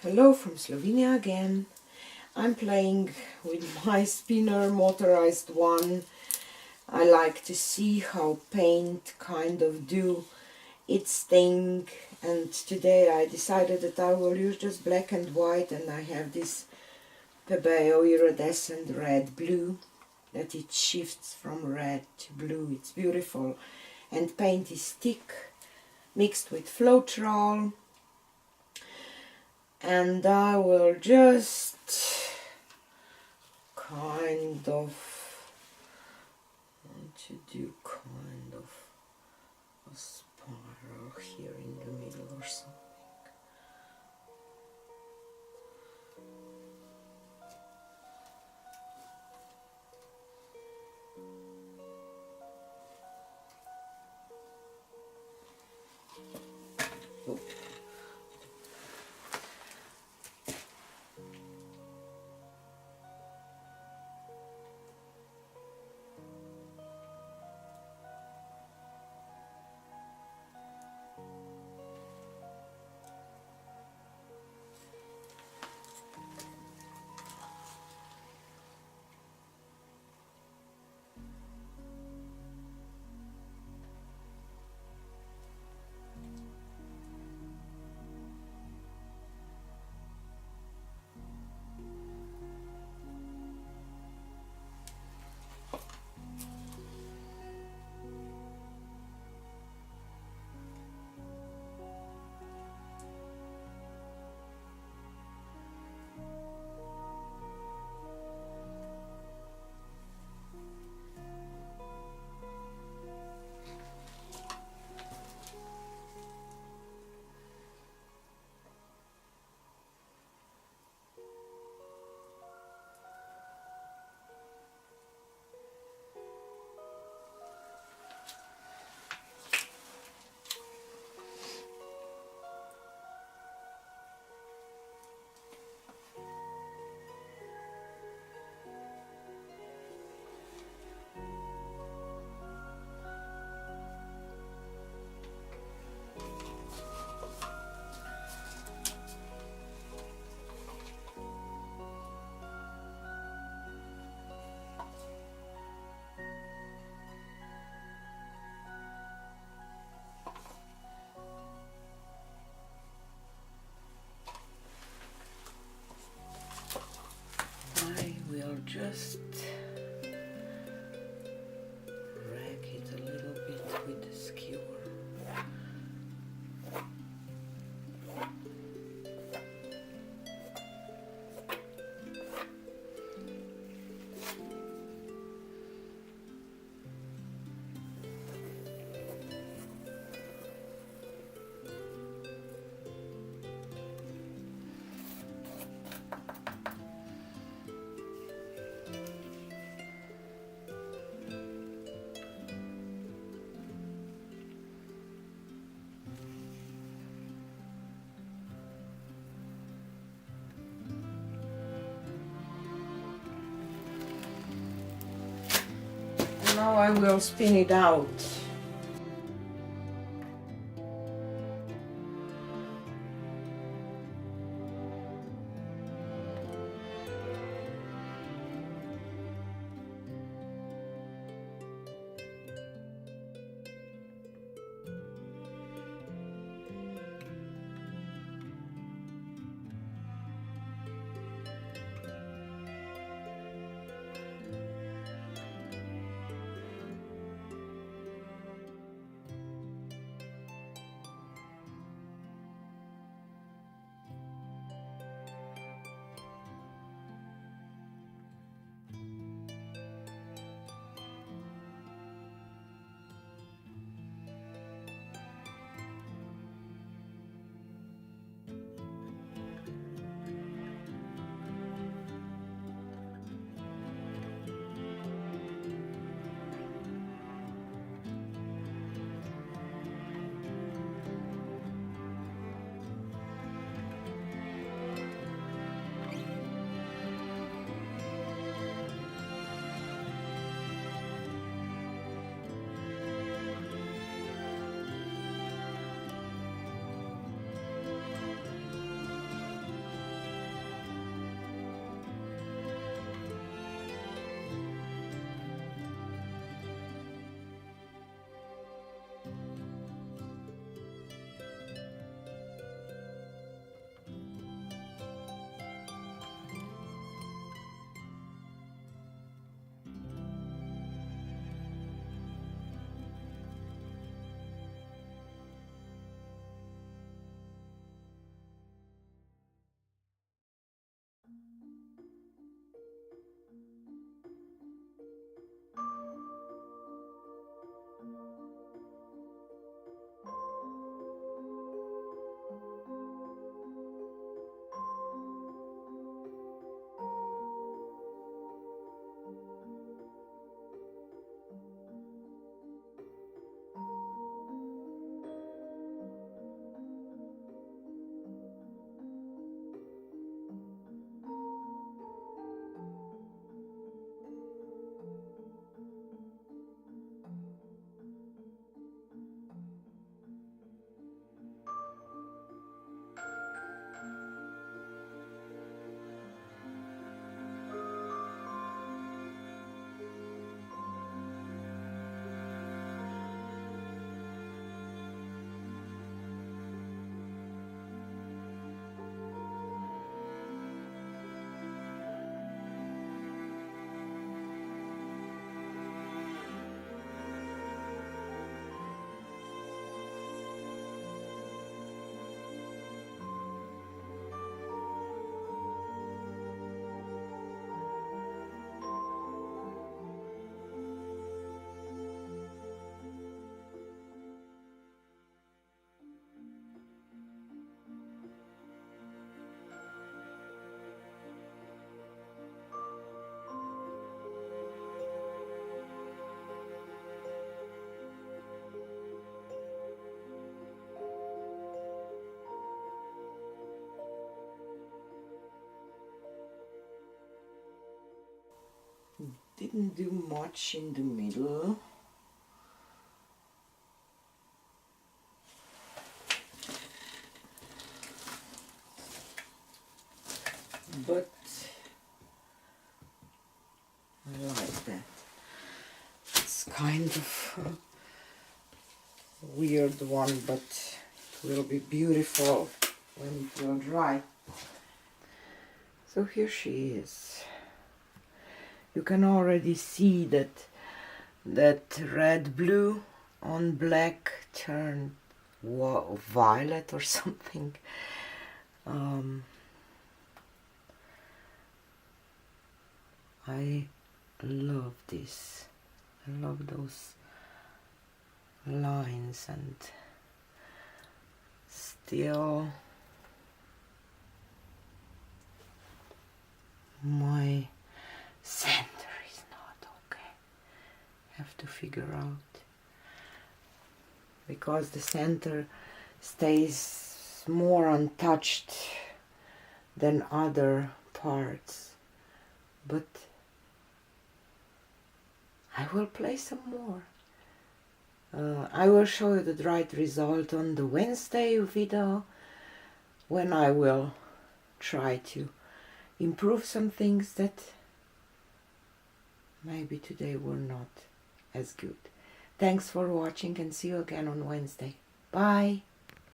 Hello from Slovenia again. I'm playing with my spinner, motorized one. I like to see how paint kind of do its thing, and today I decided that I will use just black and white, and I have this Pebeo iridescent red blue that it shifts from red to blue. It's beautiful, and paint is thick mixed with Floetrol. And I will just kind of want to do kind of a spiral here in the middle or something. Oh. I will just rag it a little bit with the skewer. Now I will spin it out. Didn't do much in the middle. But I like that. It's kind of a weird one, but it will be beautiful when it will dry. So here she is. You can already see that red blue on black turned violet or something. I love this. I love those lines, and still my center is not okay. Have to figure out, because the center stays more untouched than other parts, but I will play some more. I will show you the right result on the Wednesday video, when I will try to improve some things that maybe today were not as good. Thanks for watching, and see you again on Wednesday. Bye!